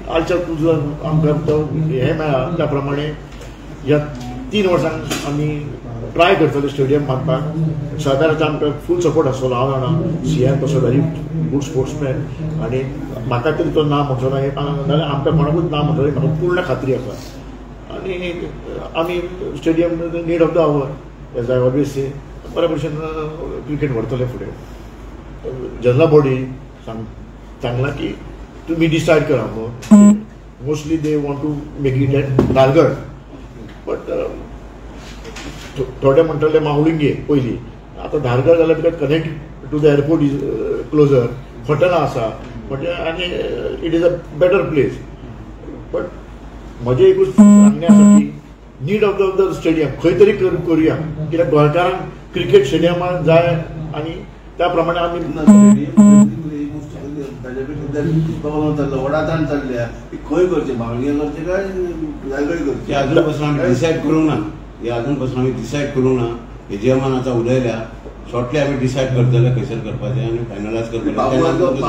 आजच्या तुझं आमकां हें मेळ्ळा त्या प्रमाणे ह्या 3 वर्सांक आमी ट्राय करतले स्टेडियम बांदपाक. सरकाराचो आमकां फूल सपोर्ट आसतलो. हांव जाणा CM तसो व्हेरी गूड स्पोर्ट्समॅन आनी म्हाका तरी तो नांव म्हणचो ना जाल्यार आमकां कोणाकूच नांव म्हणटलें म्हाका पूर्ण खात्री आसा. आनी आमी stadium need of the hour as I always say बऱ्या भशेन क्रिकेट व्हरतले फुडें. जनरल बॉडी सांगला की तुम्ही डिसायड करा. Mostly they want to make it at Dhargad but थोडे म्हणटले मावळिंगे पयलीं. आतां धारगड जाल्यार because connect to the airport is closer. हॉटेलां आसा आनी it is a better place. But म्हजें एकूच सांगणें आसा की नीड ऑफ द स्टेडियम खंय तरी करुया कित्याक गोंयकारांक क्रिकेट स्टेडियमाक जाय आनी त्या प्रमाणे आमी वडाताण चालल्या खंय करचे बाळगे करचे काय जायगड करचे अजून पासून आमी डिसायड करूंक ना. हे अजून पासून आमी डिसायड करूंक ना. हेजेमान आतां उलयल्या शॉर्टली आमी डिसायड करतले खंयसर करपाचें आनी फायनलायज करतले.